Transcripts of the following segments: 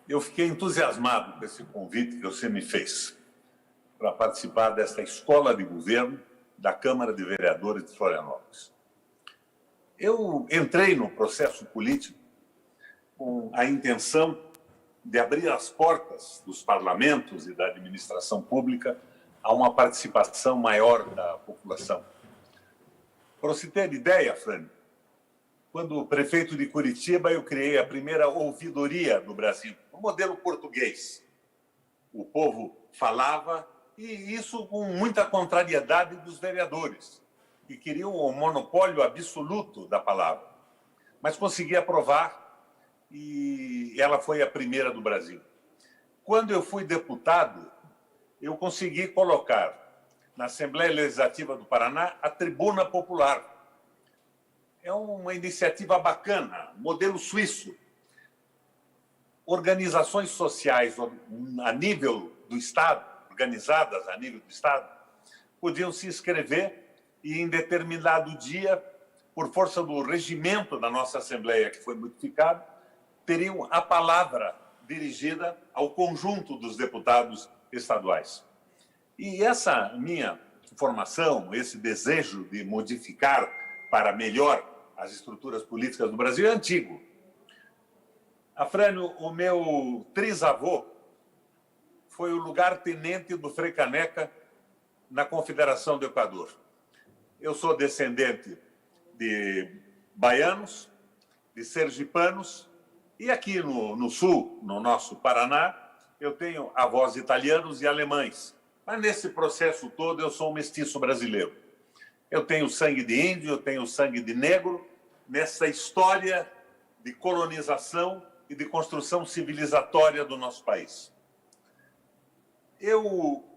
Eu fiquei entusiasmado com esse convite que você me fez para participar desta escola de governo da Câmara de Vereadores de Florianópolis. Eu entrei no processo político com a intenção de abrir as portas dos parlamentos e da administração pública a uma participação maior da população. Para você ter ideia, Fran, quando prefeito de Curitiba, eu criei a primeira ouvidoria do Brasil, no modelo português. O povo falava, e isso com muita contrariedade dos vereadores, que queriam o monopólio absoluto da palavra. Mas consegui aprovar, e ela foi a primeira do Brasil. Quando eu fui deputado, eu consegui colocar na Assembleia Legislativa do Paraná a Tribuna Popular. É uma iniciativa bacana, modelo suíço. Organizações sociais a nível do Estado, organizadas a nível do Estado, podiam se inscrever e, em determinado dia, por força do regimento da nossa Assembleia, que foi modificado, teriam a palavra dirigida ao conjunto dos deputados estaduais. E essa minha formação, esse desejo de modificar para melhor as estruturas políticas do Brasil é antigo. Afrânio, o meu trisavô foi o lugar-tenente do Frei Caneca na Confederação do Equador. Eu sou descendente de baianos, de sergipanos, e aqui no sul, no nosso Paraná, eu tenho avós italianos e alemães. Mas nesse processo todo eu sou um mestiço brasileiro. Eu tenho sangue de índio, eu tenho sangue de negro, nessa história de colonização e de construção civilizatória do nosso país. Eu,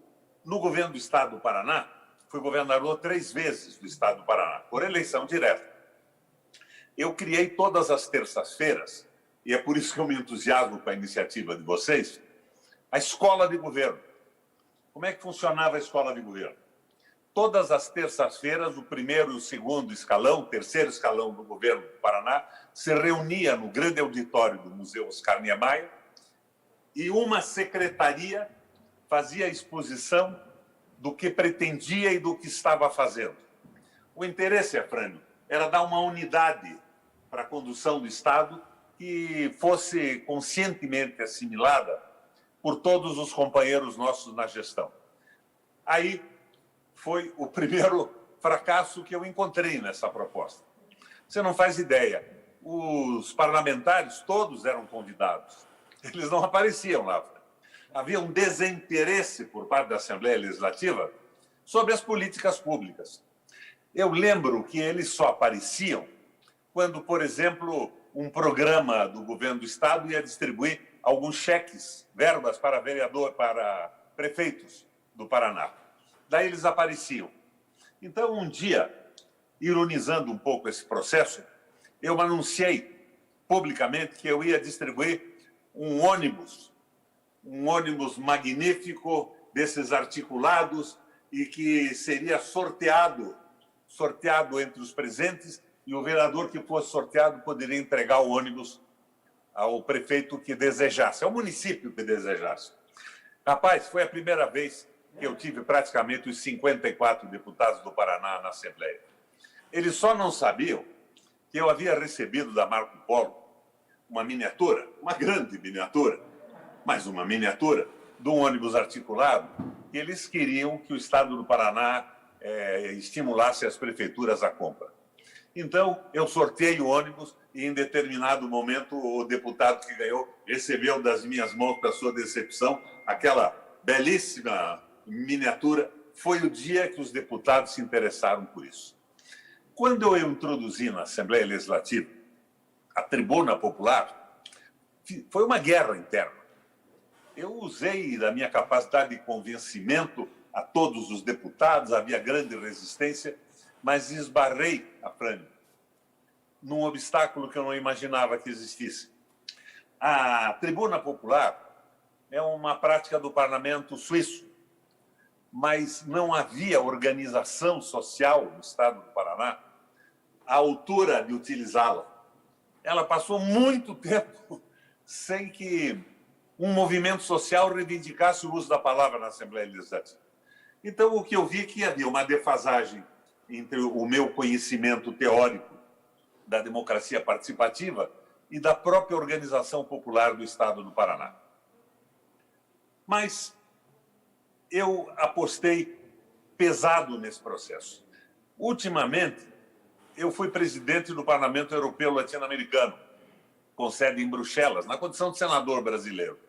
no governo do Estado do Paraná, fui governador 3 vezes do Estado do Paraná, por eleição direta. Eu criei todas as terças-feiras, e é por isso que eu me entusiasmo com a iniciativa de vocês, a escola de governo. Como é que funcionava a escola de governo? Todas as terças-feiras, o primeiro e o segundo escalão, o terceiro escalão do governo do Paraná, se reunia no grande auditório do Museu Oscar Niemeyer e uma secretaria fazia a exposição do que pretendia e do que estava fazendo. O interesse, Afrânio, era dar uma unidade para a condução do Estado que fosse conscientemente assimilada por todos os companheiros nossos na gestão. Aí foi o primeiro fracasso que eu encontrei nessa proposta. Você não faz ideia, os parlamentares todos eram convidados, eles não apareciam lá. Havia um desinteresse por parte da Assembleia Legislativa sobre as políticas públicas. Eu lembro que eles só apareciam quando, por exemplo, um programa do governo do Estado ia distribuir alguns cheques, verbas para prefeitos do Paraná. Daí eles apareciam. Então, um dia, ironizando um pouco esse processo, eu anunciei publicamente que eu ia distribuir um ônibus magnífico, desses articulados, e que seria sorteado entre os presentes, e o vereador que fosse sorteado poderia entregar o ônibus ao prefeito que desejasse, ao município que desejasse. Rapaz, foi a primeira vez que eu tive praticamente os 54 deputados do Paraná na Assembleia. Eles só não sabiam que eu havia recebido da Marco Polo uma miniatura, uma grande miniatura, mas uma miniatura de um ônibus articulado, que eles queriam que o Estado do Paraná estimulasse as prefeituras à compra. Então, eu sorteei o ônibus e, em determinado momento, o deputado que ganhou recebeu das minhas mãos, para sua decepção, aquela belíssima miniatura. Foi o dia que os deputados se interessaram por isso. Quando eu introduzi na Assembleia Legislativa a Tribuna Popular, foi uma guerra interna. Eu usei da minha capacidade de convencimento a todos os deputados, havia grande resistência, mas esbarrei, Afrânio, num obstáculo que eu não imaginava que existisse. A Tribuna Popular é uma prática do parlamento suíço, mas não havia organização social no Estado do Paraná à altura de utilizá-la. Ela passou muito tempo sem que um movimento social reivindicasse o uso da palavra na Assembleia Legislativa. Então, o que eu vi é que havia uma defasagem entre o meu conhecimento teórico da democracia participativa e da própria organização popular do Estado do Paraná. Mas eu apostei pesado nesse processo. Ultimamente, eu fui presidente do Parlamento Europeu Latino-Americano, com sede em Bruxelas, na condição de senador brasileiro.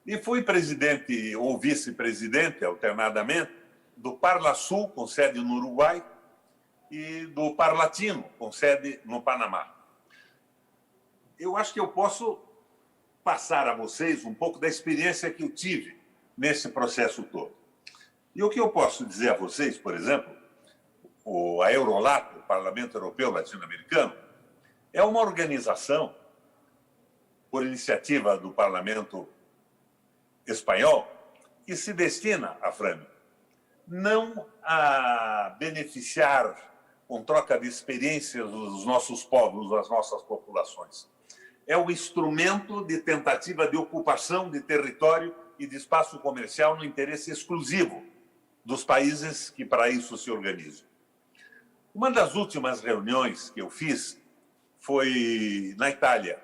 E fui presidente ou vice-presidente, alternadamente, do Parlasul, com sede no Uruguai, e do Parlatino, com sede no Panamá. Eu acho que eu posso passar a vocês um pouco da experiência que eu tive nesse processo todo. E o que eu posso dizer a vocês, por exemplo, a Eurolato, o Parlamento Europeu Latino-Americano, é uma organização, por iniciativa do Parlamento Espanhol, que se destina, Afrânio, não a beneficiar com troca de experiências os nossos povos, as nossas populações. É o instrumento de tentativa de ocupação de território e de espaço comercial no interesse exclusivo dos países que para isso se organizam. Uma das últimas reuniões que eu fiz foi na Itália.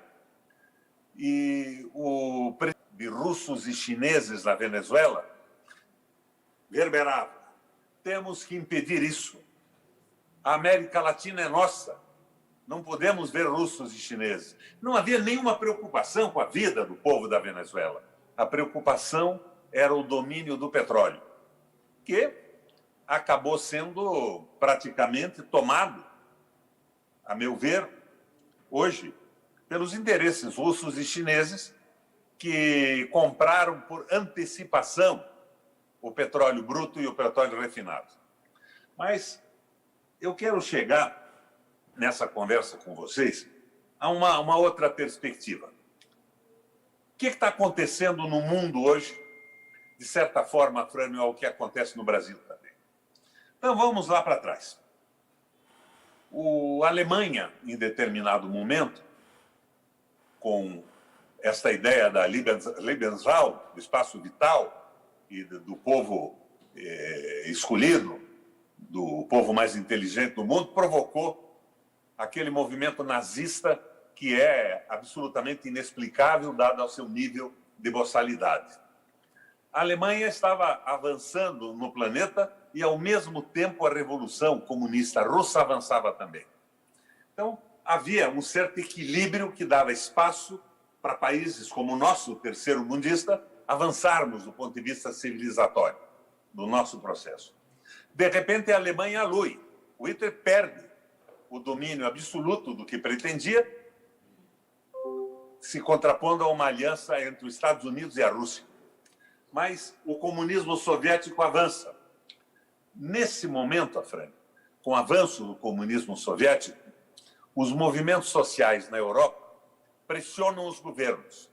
E o presidente de russos e chineses na Venezuela reverberava: temos que impedir isso. A América Latina é nossa. Não podemos ver russos e chineses. Não havia nenhuma preocupação com a vida do povo da Venezuela. A preocupação era o domínio do petróleo, que acabou sendo praticamente tomado, a meu ver, hoje, pelos interesses russos e chineses, que compraram por antecipação o petróleo bruto e o petróleo refinado. Mas eu quero chegar, nessa conversa com vocês, a uma outra perspectiva. O que está acontecendo no mundo hoje, de certa forma, Frânio, ao que acontece no Brasil também? Então, vamos lá para trás. A Alemanha, em determinado momento, com esta ideia da Lebensraum, do espaço vital, e do povo escolhido, do povo mais inteligente do mundo, provocou aquele movimento nazista que é absolutamente inexplicável, dado ao seu nível de boçalidade. A Alemanha estava avançando no planeta e, ao mesmo tempo, a Revolução Comunista Russa avançava também. Então, havia um certo equilíbrio que dava espaço para países como o nosso, terceiro mundista, avançarmos do ponto de vista civilizatório do nosso processo. De repente, a Alemanha alui. O Hitler perde o domínio absoluto do que pretendia, se contrapondo a uma aliança entre os Estados Unidos e a Rússia. Mas o comunismo soviético avança. Nesse momento, Afrânio, com o avanço do comunismo soviético, os movimentos sociais na Europa pressionam os governos.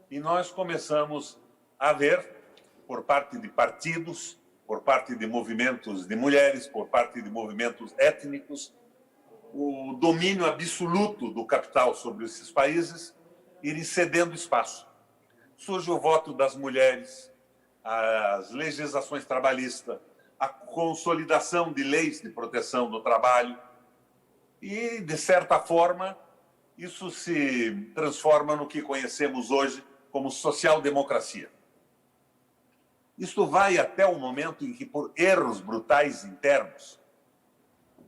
E nós começamos a ver, por parte de partidos, por parte de movimentos de mulheres, por parte de movimentos étnicos, o domínio absoluto do capital sobre esses países irem cedendo espaço. Surge o voto das mulheres, as legislações trabalhistas, a consolidação de leis de proteção do trabalho e, de certa forma, isso se transforma no que conhecemos hoje como social-democracia. Isto vai até o momento em que, por erros brutais internos,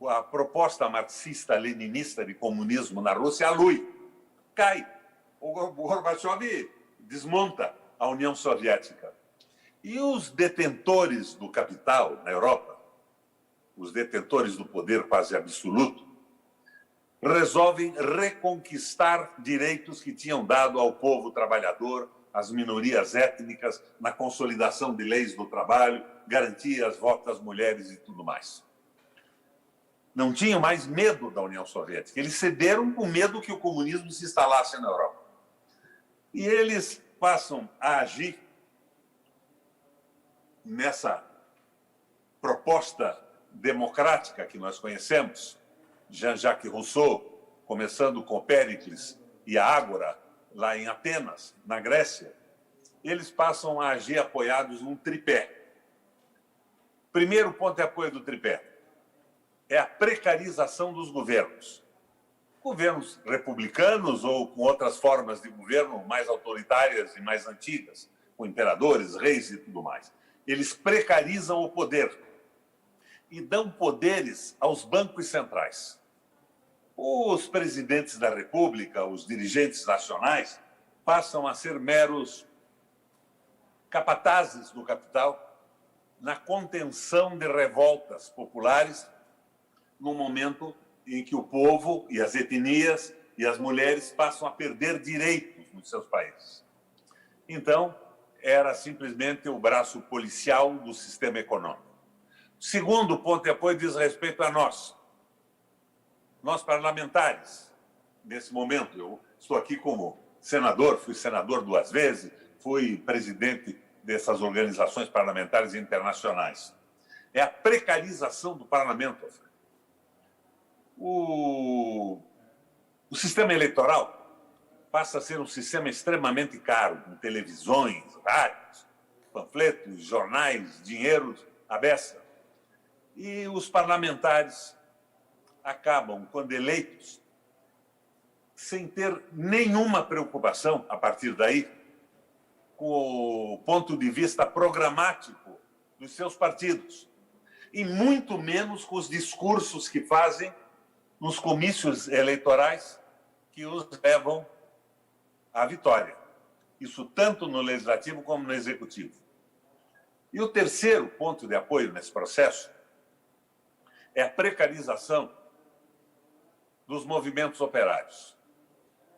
a proposta marxista-leninista de comunismo na Rússia alui, cai. O Gorbachev desmonta a União Soviética. E os detentores do capital na Europa, os detentores do poder quase absoluto, resolvem reconquistar direitos que tinham dado ao povo trabalhador, às minorias étnicas, na consolidação de leis do trabalho, garantias, votos às mulheres e tudo mais. Não tinham mais medo da União Soviética. Eles cederam com medo que o comunismo se instalasse na Europa. E eles passam a agir nessa proposta democrática que nós conhecemos, Jean-Jacques Rousseau, começando com Péricles e a Ágora, lá em Atenas, na Grécia, eles passam a agir apoiados num tripé. Primeiro ponto de apoio do tripé é a precarização dos governos. Governos republicanos ou com outras formas de governo mais autoritárias e mais antigas, com imperadores, reis e tudo mais. Eles precarizam o poder e dão poderes aos bancos centrais. Os presidentes da República, os dirigentes nacionais, passam a ser meros capatazes do capital na contenção de revoltas populares no momento em que o povo e as etnias e as mulheres passam a perder direitos nos seus países. Então, era simplesmente o braço policial do sistema econômico. O segundo ponto de apoio diz respeito a nós. Nós parlamentares, nesse momento, eu estou aqui como senador, fui senador 2 vezes, fui presidente dessas organizações parlamentares internacionais. É a precarização do parlamento. O sistema eleitoral passa a ser um sistema extremamente caro, com televisões, rádios, panfletos, jornais, dinheiro à beça. E os parlamentares acabam, quando eleitos, sem ter nenhuma preocupação, a partir daí, com o ponto de vista programático dos seus partidos, e muito menos com os discursos que fazem nos comícios eleitorais que os levam à vitória. Isso tanto no legislativo como no executivo. E o terceiro ponto de apoio nesse processo é a precarização dos movimentos operários.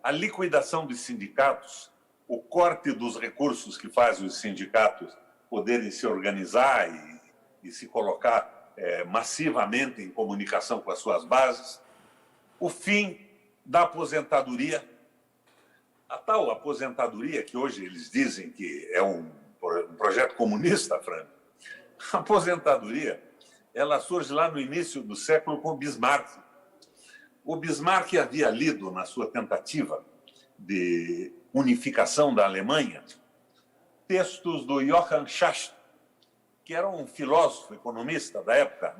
A liquidação dos sindicatos, o corte dos recursos que faz os sindicatos poderem se organizar e se colocar massivamente em comunicação com as suas bases, o fim da aposentadoria, a tal aposentadoria que hoje eles dizem que é um projeto comunista, Franco. A aposentadoria, ela surge lá no início do século com Bismarck. O Bismarck havia lido, na sua tentativa de unificação da Alemanha, textos do Johann Schacht, que era um filósofo, economista da época,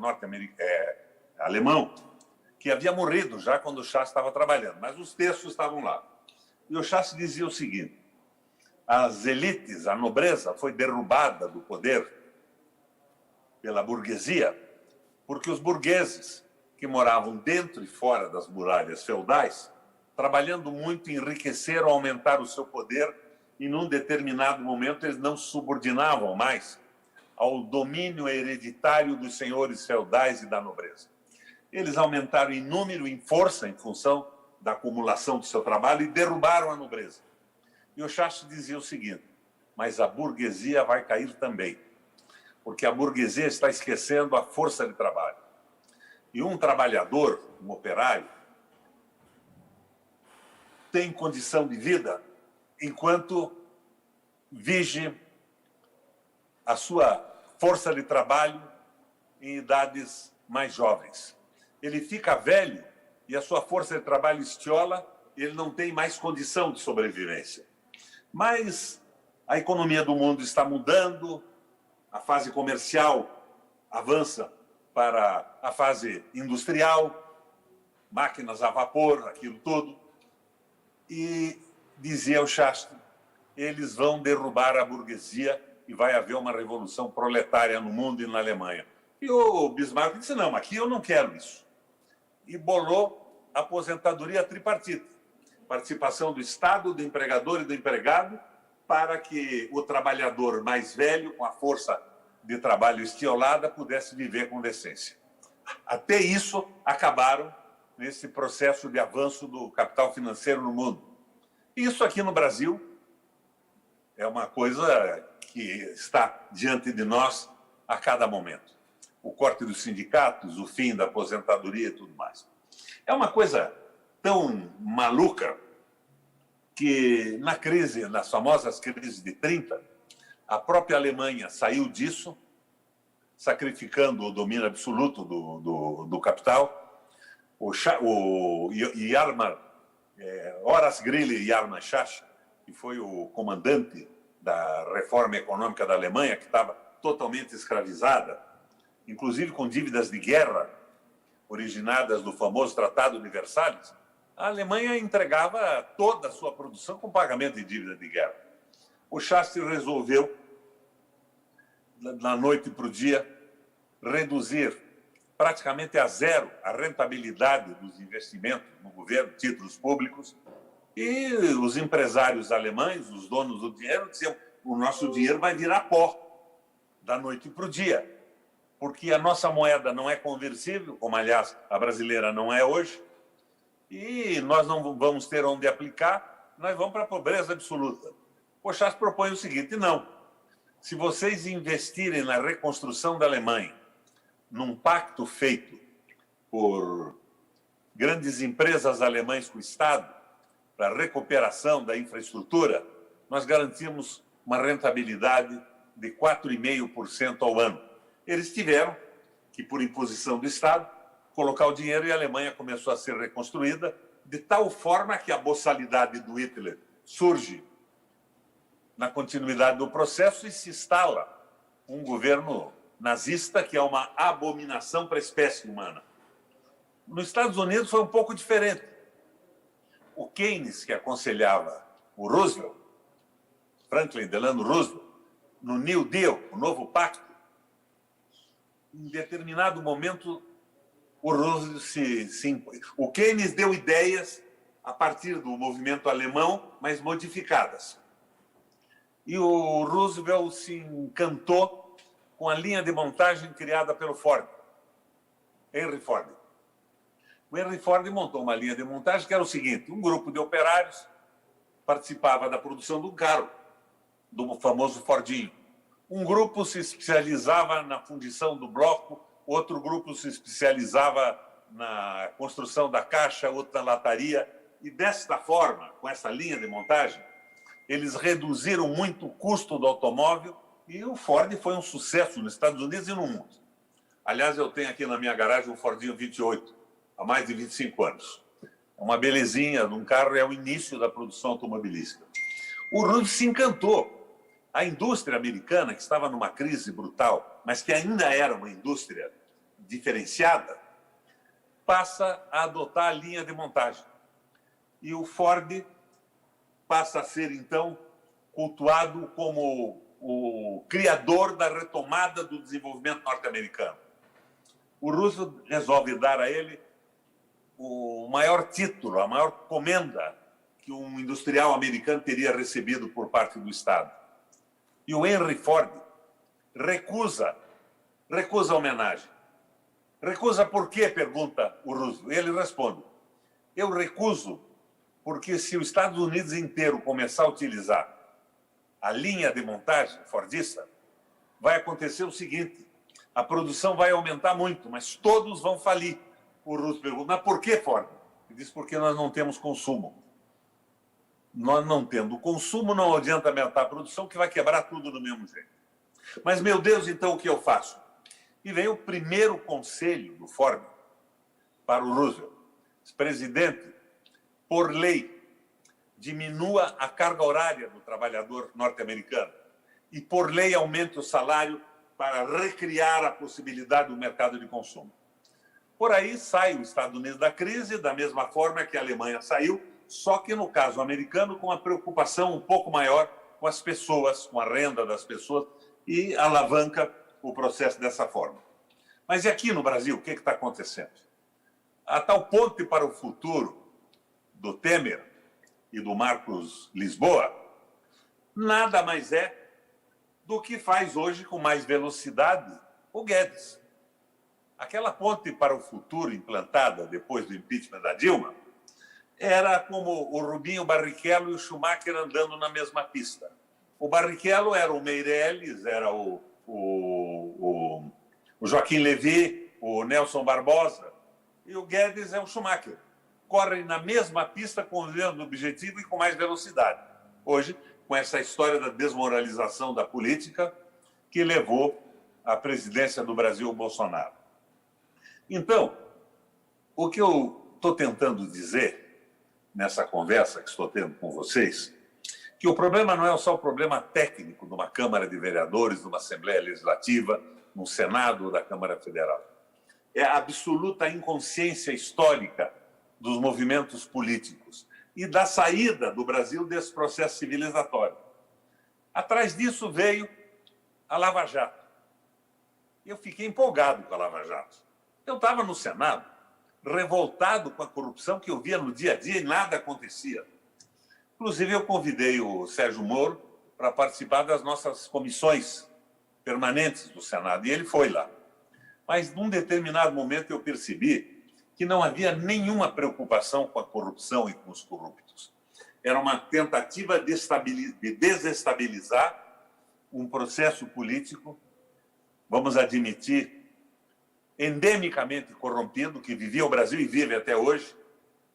alemão, que havia morrido já quando o Schacht estava trabalhando, mas os textos estavam lá. E o Schacht dizia o seguinte: as elites, a nobreza foi derrubada do poder pela burguesia, porque os burgueses que moravam dentro e fora das muralhas feudais, trabalhando muito, enriqueceram, aumentaram o seu poder e, num determinado momento, eles não subordinavam mais ao domínio hereditário dos senhores feudais e da nobreza. Eles aumentaram em número e em força, em função da acumulação do seu trabalho, e derrubaram a nobreza. E o Schacht dizia o seguinte: mas a burguesia vai cair também, porque a burguesia está esquecendo a força de trabalho. E um trabalhador, um operário, tem condição de vida enquanto vige a sua força de trabalho em idades mais jovens. Ele fica velho e a sua força de trabalho estiola, ele não tem mais condição de sobrevivência. Mas a economia do mundo está mudando, a fase comercial avança para a fase industrial, máquinas a vapor, aquilo tudo. E dizia o Schacht, eles vão derrubar a burguesia e vai haver uma revolução proletária no mundo e na Alemanha. E o Bismarck disse, não, aqui eu não quero isso. E bolou a aposentadoria tripartite. Participação do Estado, do empregador e do empregado, para que o trabalhador mais velho, com a força de trabalho estiolada, pudesse viver com decência. Até isso acabaram nesse processo de avanço do capital financeiro no mundo. Isso aqui no Brasil é uma coisa que está diante de nós a cada momento. O corte dos sindicatos, o fim da aposentadoria e tudo mais. É uma coisa tão maluca que nas famosas crises de 30, a própria Alemanha saiu disso, sacrificando o domínio absoluto do capital. Horace Greeley Schacht, que foi o comandante da reforma econômica da Alemanha, que estava totalmente escravizada, inclusive com dívidas de guerra originadas do famoso Tratado de Versalhes, a Alemanha entregava toda a sua produção com pagamento de dívida de guerra. O Schastry resolveu, da noite para o dia, reduzir praticamente a zero a rentabilidade dos investimentos no governo, títulos públicos, e os empresários alemães, os donos do dinheiro, diziam: o nosso dinheiro vai virar pó da noite para o dia, porque a nossa moeda não é conversível, como, aliás, a brasileira não é hoje, e nós não vamos ter onde aplicar, nós vamos para a pobreza absoluta. O Schastry propõe o seguinte: não, se vocês investirem na reconstrução da Alemanha, num pacto feito por grandes empresas alemãs com o Estado, para a recuperação da infraestrutura, nós garantimos uma rentabilidade de 4,5% ao ano. Eles tiveram que, por imposição do Estado, colocar o dinheiro, e a Alemanha começou a ser reconstruída de tal forma que a boçalidade do Hitler surge na continuidade do processo e se instala um governo nazista que é uma abominação para a espécie humana. Nos Estados Unidos foi um pouco diferente. O Keynes, que aconselhava o Roosevelt, Franklin Delano Roosevelt, no New Deal, o novo pacto, em determinado momento, o Roosevelt o Keynes deu ideias a partir do movimento alemão, mas modificadas. E o Roosevelt se encantou com a linha de montagem criada pelo Ford, Henry Ford. O Henry Ford montou uma linha de montagem que era o seguinte: um grupo de operários participava da produção do carro, do famoso Fordinho. Um grupo se especializava na fundição do bloco, outro grupo se especializava na construção da caixa, outro na lataria. E desta forma, com essa linha de montagem, eles reduziram muito o custo do automóvel e o Ford foi um sucesso nos Estados Unidos e no mundo. Aliás, eu tenho aqui na minha garagem um Fordinho 28, há mais de 25 anos. É uma belezinha de um carro, é o início da produção automobilística. O Roosevelt se encantou. A indústria americana, que estava numa crise brutal, mas que ainda era uma indústria diferenciada, passa a adotar a linha de montagem. E o Ford passa a ser, então, cultuado como o criador da retomada do desenvolvimento norte-americano. O Roosevelt resolve dar a ele o maior título, a maior comenda que um industrial americano teria recebido por parte do Estado. E o Henry Ford recusa a homenagem. Recusa por quê? Pergunta o Roosevelt. Ele responde: eu recuso porque se os Estados Unidos inteiro começar a utilizar a linha de montagem fordista, vai acontecer o seguinte: a produção vai aumentar muito, mas todos vão falir. O Roosevelt pergunta: mas por que, Ford? Ele diz: porque nós não temos consumo. Nós não tendo consumo, não adianta aumentar a produção, que vai quebrar tudo do mesmo jeito. Mas, meu Deus, então o que eu faço? E vem o primeiro conselho do Ford para o Roosevelt: presidente, por lei, diminua a carga horária do trabalhador norte-americano e, por lei, aumente o salário para recriar a possibilidade do mercado de consumo. Por aí sai os Estados Unidos da crise, da mesma forma que a Alemanha saiu, só que, no caso americano, com uma preocupação um pouco maior com as pessoas, com a renda das pessoas, e alavanca o processo dessa forma. Mas e aqui no Brasil, o que está acontecendo? A tal ponte para o futuro do Temer e do Marcos Lisboa nada mais é do que faz hoje com mais velocidade o Guedes. Aquela ponte para o futuro implantada depois do impeachment da Dilma era como o Rubinho Barrichello e o Schumacher andando na mesma pista. O Barrichello era o Meirelles, era o Joaquim Levy, o Nelson Barbosa, e o Guedes é o Schumacher. Correm na mesma pista com o mesmo objetivo e com mais velocidade. Hoje, com essa história da desmoralização da política que levou à presidência do Brasil o Bolsonaro. Então, o que eu estou tentando dizer nessa conversa que estou tendo com vocês que o problema não é só o problema técnico de uma Câmara de Vereadores, de uma Assembleia Legislativa, no Senado ou da Câmara Federal. É a absoluta inconsciência histórica dos movimentos políticos e da saída do Brasil desse processo civilizatório. Atrás disso veio a Lava Jato. Eu fiquei empolgado com a Lava Jato. Eu estava no Senado, revoltado com a corrupção que eu via no dia a dia e nada acontecia. Inclusive, eu convidei o Sérgio Moro para participar das nossas comissões permanentes do Senado, e ele foi lá. Mas, num determinado momento, eu percebi que não havia nenhuma preocupação com a corrupção e com os corruptos. Era uma tentativa de desestabilizar um processo político, vamos admitir, endemicamente corrompido, que vivia o Brasil e vive até hoje,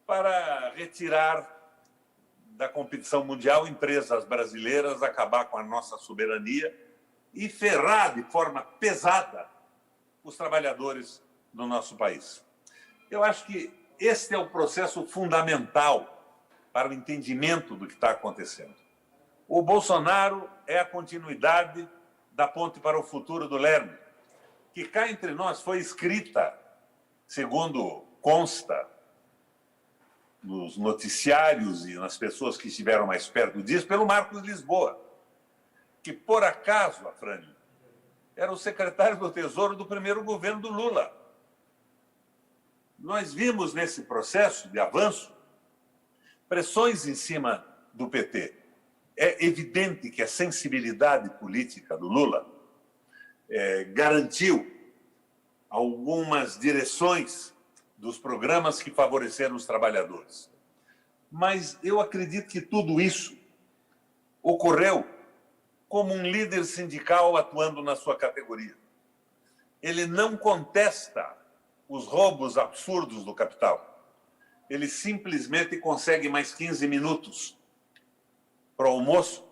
para retirar da competição mundial empresas brasileiras, acabar com a nossa soberania e ferrar de forma pesada os trabalhadores do nosso país. Eu acho que este é o processo fundamental para o entendimento do que está acontecendo. O Bolsonaro é a continuidade da Ponte para o Futuro do Lerner, que cá entre nós foi escrita, segundo consta nos noticiários e nas pessoas que estiveram mais perto disso, pelo Marcos Lisboa, que, por acaso, Afrânio, era o secretário do Tesouro do primeiro governo do Lula. Nós vimos nesse processo de avanço pressões em cima do PT. É evidente que a sensibilidade política do Lula garantiu algumas direções dos programas que favoreceram os trabalhadores. Mas eu acredito que tudo isso ocorreu como um líder sindical atuando na sua categoria. Ele não contesta os roubos absurdos do capital. Ele simplesmente consegue mais 15 minutos para o almoço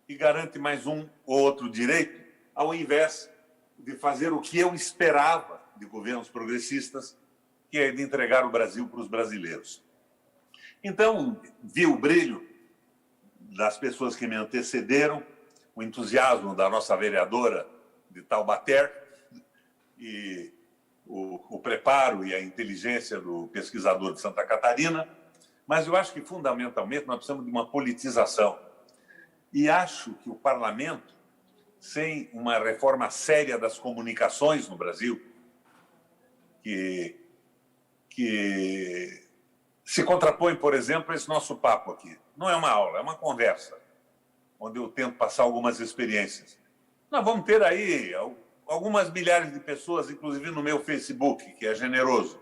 e garante mais um ou outro direito, ao invés de fazer o que eu esperava de governos progressistas, que é de entregar o Brasil para os brasileiros. Então, vi o brilho das pessoas que me antecederam, o entusiasmo da nossa vereadora de Taubaté e o preparo e a inteligência do pesquisador de Santa Catarina, mas eu acho que, fundamentalmente, nós precisamos de uma politização. E acho que o parlamento, sem uma reforma séria das comunicações no Brasil, que se contrapõe, por exemplo, a esse nosso papo aqui. Não é uma aula, é uma conversa, onde eu tento passar algumas experiências. Nós vamos ter aí algumas milhares de pessoas, inclusive no meu Facebook, que é generoso.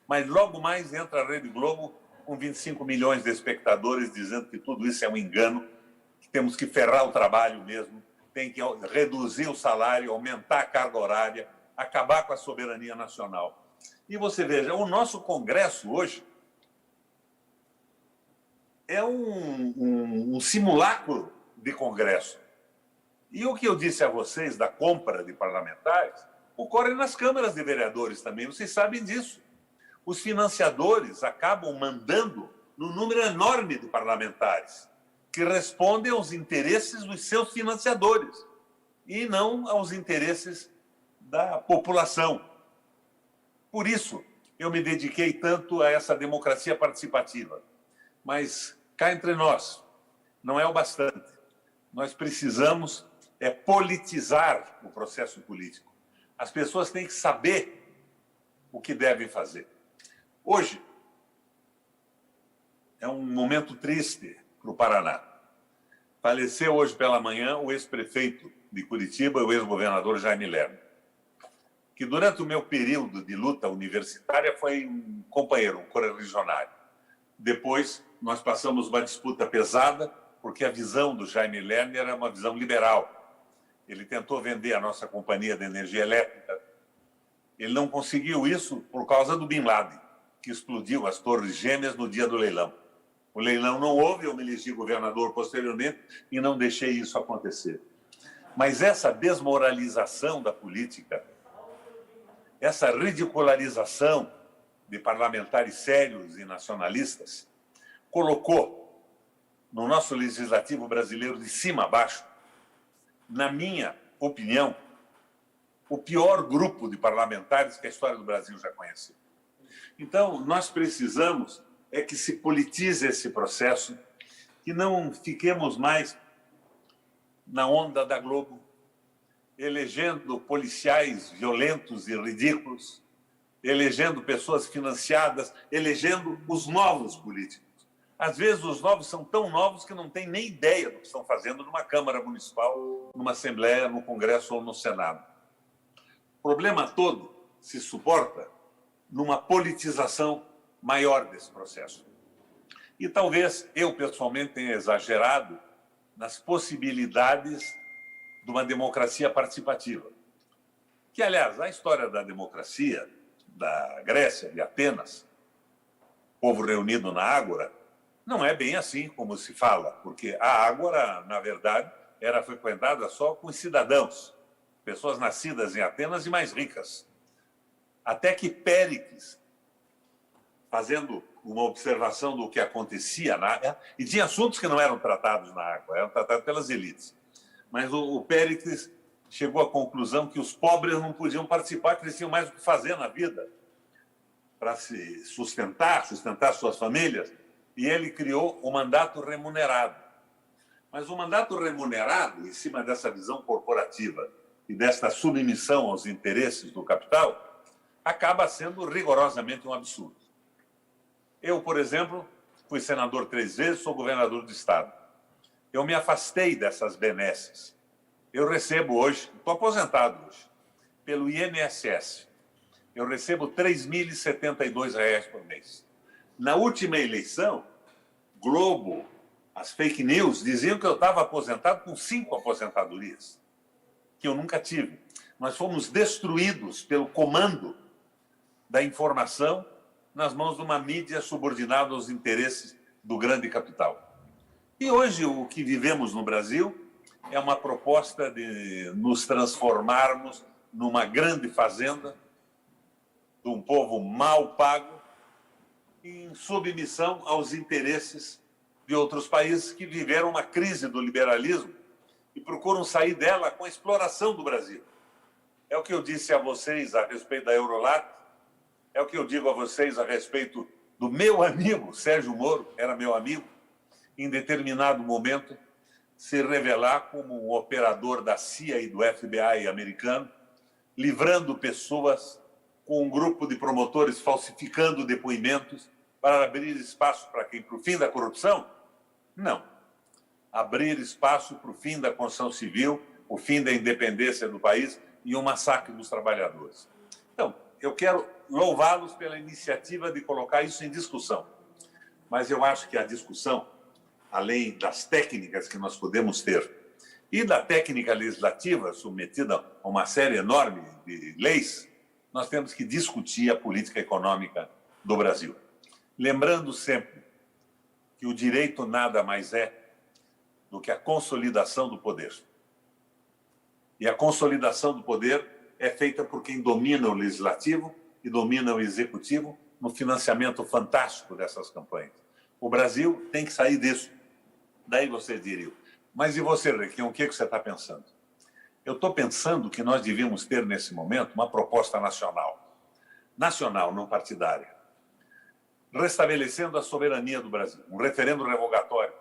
Mas logo mais entra a Rede Globo com 25 milhões de espectadores dizendo que tudo isso é um engano, que temos que ferrar o trabalho mesmo, tem que reduzir o salário, aumentar a carga horária, acabar com a soberania nacional. E você veja, o nosso Congresso hoje é um simulacro de Congresso. E o que eu disse a vocês da compra de parlamentares ocorre nas câmaras de vereadores também, vocês sabem disso. Os financiadores acabam mandando num número enorme de parlamentares que respondem aos interesses dos seus financiadores e não aos interesses da população. Por isso, eu me dediquei tanto a essa democracia participativa. Mas, cá entre nós, não é o bastante. Nós precisamos politizar o processo político. As pessoas têm que saber o que devem fazer. Hoje, é um momento triste para o Paraná. Faleceu hoje pela manhã o ex-prefeito de Curitiba e o ex-governador Jaime Lerner, que durante o meu período de luta universitária foi um companheiro, um correligionário. Depois, nós passamos uma disputa pesada, porque a visão do Jaime Lerner era uma visão liberal. Ele tentou vender a nossa companhia de energia elétrica. Ele não conseguiu isso por causa do Bin Laden, que explodiu as Torres Gêmeas no dia do leilão. O leilão não houve, eu me elegi governador posteriormente e não deixei isso acontecer. Mas essa desmoralização da política, essa ridicularização de parlamentares sérios e nacionalistas, colocou no nosso legislativo brasileiro de cima a baixo, na minha opinião, o pior grupo de parlamentares que a história do Brasil já conheceu. Então, nós precisamos que se politize esse processo, que não fiquemos mais na onda da Globo, elegendo policiais violentos e ridículos, elegendo pessoas financiadas, elegendo os novos políticos. Às vezes, os novos são tão novos que não têm nem ideia do que estão fazendo numa Câmara Municipal, numa Assembleia, no Congresso ou no Senado. O problema todo se suporta numa politização maior desse processo. E talvez eu, pessoalmente, tenha exagerado nas possibilidades de uma democracia participativa. Que, aliás, a história da democracia da Grécia, de Atenas, povo reunido na Ágora, não é bem assim como se fala, porque a Ágora, na verdade, era frequentada só com cidadãos, pessoas nascidas em Atenas e mais ricas. Até que Péricles, fazendo uma observação do que acontecia na Ágora, e tinha assuntos que não eram tratados na Ágora, eram tratados pelas elites. Mas o Péricles chegou à conclusão que os pobres não podiam participar, que eles tinham mais o que fazer na vida para se sustentar suas famílias, e ele criou o mandato remunerado. Mas o mandato remunerado, em cima dessa visão corporativa e desta submissão aos interesses do capital, acaba sendo rigorosamente um absurdo. Eu, por exemplo, fui senador 3 vezes, sou governador do Estado. Eu me afastei dessas benesses. Eu recebo hoje, estou aposentado hoje, pelo INSS. Eu recebo R$ 3.072 por mês. Na última eleição, Globo, as fake news, diziam que eu estava aposentado com 5 aposentadorias, que eu nunca tive. Nós fomos destruídos pelo comando da informação nas mãos de uma mídia subordinada aos interesses do grande capital. E hoje o que vivemos no Brasil é uma proposta de nos transformarmos numa grande fazenda de um povo mal pago em submissão aos interesses de outros países que viveram uma crise do liberalismo e procuram sair dela com a exploração do Brasil. É o que eu disse a vocês a respeito da Eurolat, é o que eu digo a vocês a respeito do meu amigo, Sérgio Moro, era meu amigo, em determinado momento, se revelar como um operador da CIA e do FBI americano, livrando pessoas com um grupo de promotores falsificando depoimentos para abrir espaço para quem? Para o fim da corrupção? Não. Abrir espaço para o fim da construção civil, o fim da independência do país e o massacre dos trabalhadores. Então, eu quero louvá-los pela iniciativa de colocar isso em discussão. Mas eu acho que a discussão, além das técnicas que nós podemos ter e da técnica legislativa submetida a uma série enorme de leis, nós temos que discutir a política econômica do Brasil. Lembrando sempre que o direito nada mais é do que a consolidação do poder. E a consolidação do poder é feita por quem domina o legislativo e domina o executivo no financiamento fantástico dessas campanhas. O Brasil tem que sair disso. Daí você diria, mas e você, Requião, o que você está pensando? Eu estou pensando que nós devíamos ter, nesse momento, uma proposta nacional. Nacional, não partidária. Restabelecendo a soberania do Brasil. Um referendo revogatório,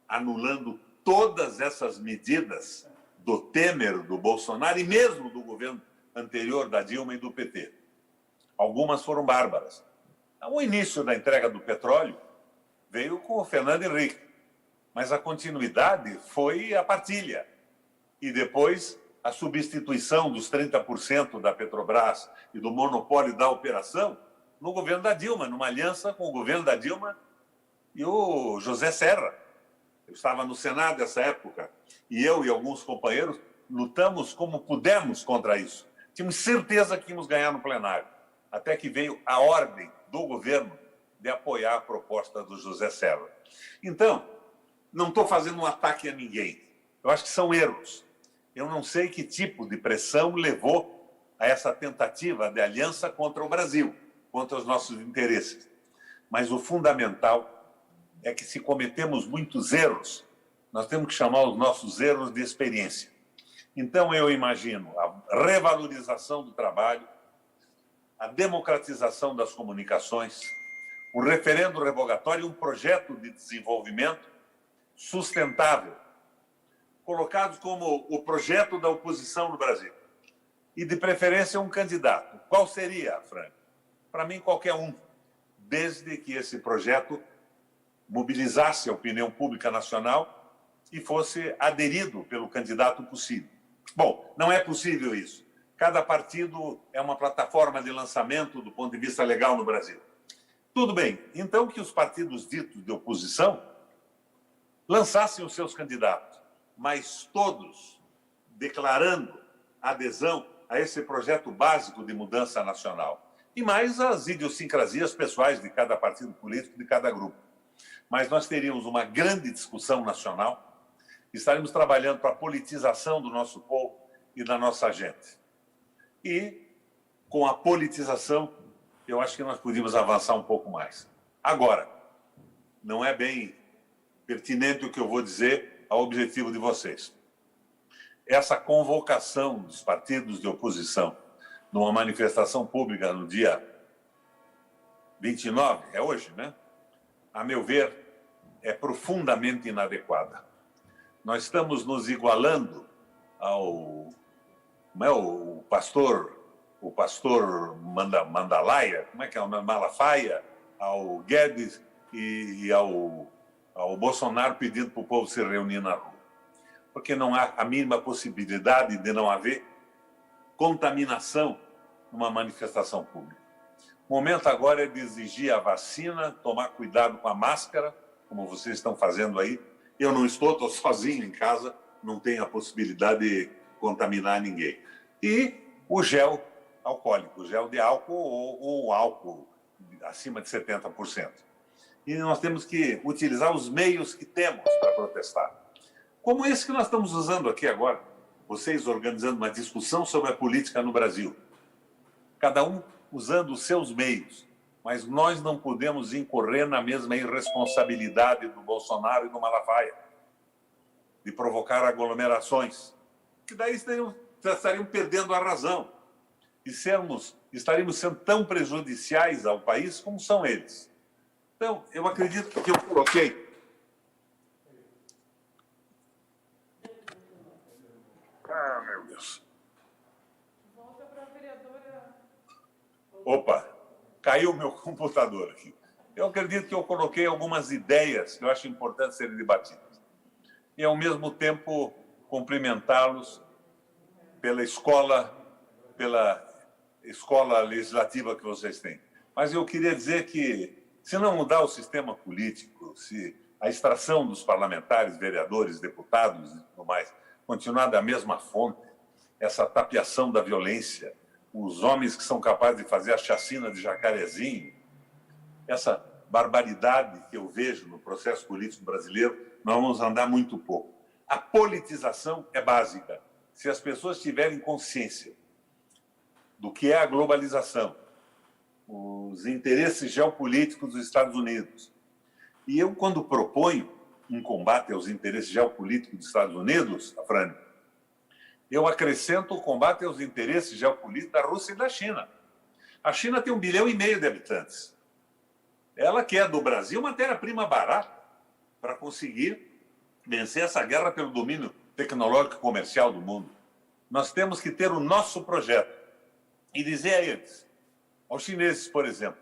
anulando todas essas medidas do Temer, do Bolsonaro e mesmo do governo anterior da Dilma e do PT. Algumas foram bárbaras. O início da entrega do petróleo veio com o Fernando Henrique, mas a continuidade foi a partilha. E depois a substituição dos 30% da Petrobras e do monopólio da operação no governo da Dilma, numa aliança com o governo da Dilma e o José Serra. Eu estava no Senado nessa época e eu e alguns companheiros lutamos como pudemos contra isso. Tínhamos certeza que íamos ganhar no plenário, até que veio a ordem do governo de apoiar a proposta do José Serra. Então, não estou fazendo um ataque a ninguém. Eu acho que são erros. Eu não sei que tipo de pressão levou a essa tentativa de aliança contra o Brasil, contra os nossos interesses. Mas o fundamental é que, se cometemos muitos erros, nós temos que chamar os nossos erros de experiência. Então, eu imagino a revalorização do trabalho, a democratização das comunicações, o referendo revogatório, um projeto de desenvolvimento sustentável, colocados como o projeto da oposição no Brasil. E, de preferência, um candidato. Qual seria, Frank? Para mim, qualquer um, desde que esse projeto mobilizasse a opinião pública nacional e fosse aderido pelo candidato possível. Bom, não é possível isso. Cada partido é uma plataforma de lançamento do ponto de vista legal no Brasil. Tudo bem, então que os partidos ditos de oposição lançassem os seus candidatos, mas todos declarando adesão a esse projeto básico de mudança nacional. E mais as idiosincrasias pessoais de cada partido político, de cada grupo. Mas nós teríamos uma grande discussão nacional, estaremos trabalhando para a politização do nosso povo e da nossa gente. E, com a politização, eu acho que nós podíamos avançar um pouco mais. Agora, não é bem pertinente o que eu vou dizer ao objetivo de vocês. Essa convocação dos partidos de oposição numa manifestação pública no dia 29, é hoje, né? A meu ver, é profundamente inadequada. Nós estamos nos igualando ao o pastor Mandalaia, como é que é, Malafaia, ao Guedes e ao Bolsonaro pedindo para o povo se reunir na rua. Porque não há a mínima possibilidade de não haver contaminação numa manifestação pública. O momento agora é de exigir a vacina, tomar cuidado com a máscara, como vocês estão fazendo aí. Eu não estou sozinho em casa, não tenho a possibilidade de contaminar ninguém. E o gel alcoólico, o gel de álcool ou álcool acima de 70%. E nós temos que utilizar os meios que temos para protestar. Como esse que nós estamos usando aqui agora, vocês organizando uma discussão sobre a política no Brasil. Cada um usando os seus meios, mas nós não podemos incorrer na mesma irresponsabilidade do Bolsonaro e do Malafaia, de provocar aglomerações, que daí estariam perdendo a razão e estaríamos sendo tão prejudiciais ao país como são eles. Então, eu acredito que eu coloquei. Ah, meu Deus. Volta para a vereadora. Opa, caiu o meu computador aqui. Eu acredito que eu coloquei algumas ideias que eu acho importante serem debatidas. E, ao mesmo tempo, cumprimentá-los pela escola legislativa que vocês têm. Mas eu queria dizer que, se não mudar o sistema político, se a extração dos parlamentares, vereadores, deputados e tudo mais continuar da mesma fonte, essa tapiação da violência, os homens que são capazes de fazer a chacina de Jacarezinho, essa barbaridade que eu vejo no processo político brasileiro, nós vamos andar muito pouco. A politização é básica. Se as pessoas tiverem consciência do que é a globalização, os interesses geopolíticos dos Estados Unidos, e eu, quando proponho um combate aos interesses geopolíticos dos Estados Unidos, Afrânio, eu acrescento o combate aos interesses geopolíticos da Rússia e da China. A China tem 1,5 bilhão de habitantes. Ela quer do Brasil matéria-prima barata para conseguir vencer essa guerra pelo domínio tecnológico e comercial do mundo. Nós temos que ter o nosso projeto e dizer a eles, aos chineses, por exemplo,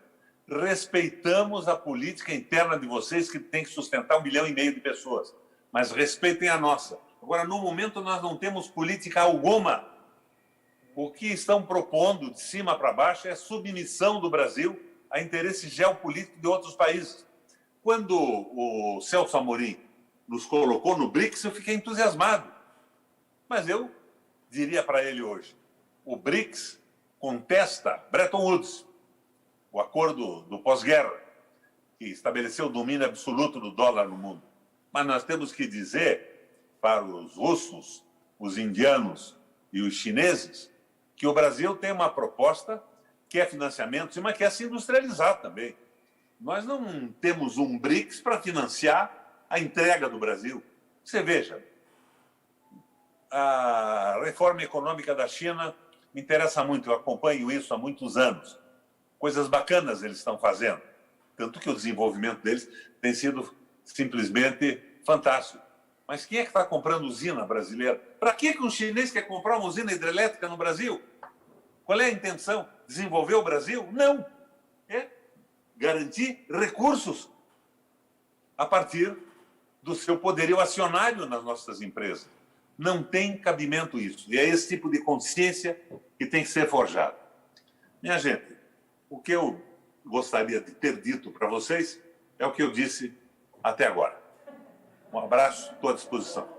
respeitamos a política interna de vocês que tem que sustentar 1,5 bilhão de pessoas, mas respeitem a nossa. Agora, no momento, nós não temos política alguma. O que estão propondo de cima para baixo é submissão do Brasil a interesses geopolíticos de outros países. Quando o Celso Amorim nos colocou no BRICS, eu fiquei entusiasmado. Mas eu diria para ele hoje, o BRICS contesta Bretton Woods, o acordo do pós-guerra, que estabeleceu o domínio absoluto do dólar no mundo. Mas nós temos que dizer para os russos, os indianos e os chineses que o Brasil tem uma proposta que é financiamento, mas quer se industrializar também. Nós não temos um BRICS para financiar a entrega do Brasil. Você veja, a reforma econômica da China me interessa muito, eu acompanho isso há muitos anos. Coisas bacanas eles estão fazendo. Tanto que o desenvolvimento deles tem sido simplesmente fantástico. Mas quem é que está comprando usina brasileira? Para que um chinês quer comprar uma usina hidrelétrica no Brasil? Qual é a intenção? Desenvolver o Brasil? Não. É garantir recursos a partir do seu poderio acionário nas nossas empresas. Não tem cabimento isso. E é esse tipo de consciência que tem que ser forjado. Minha gente, o que eu gostaria de ter dito para vocês é o que eu disse até agora. Um abraço, estou à disposição.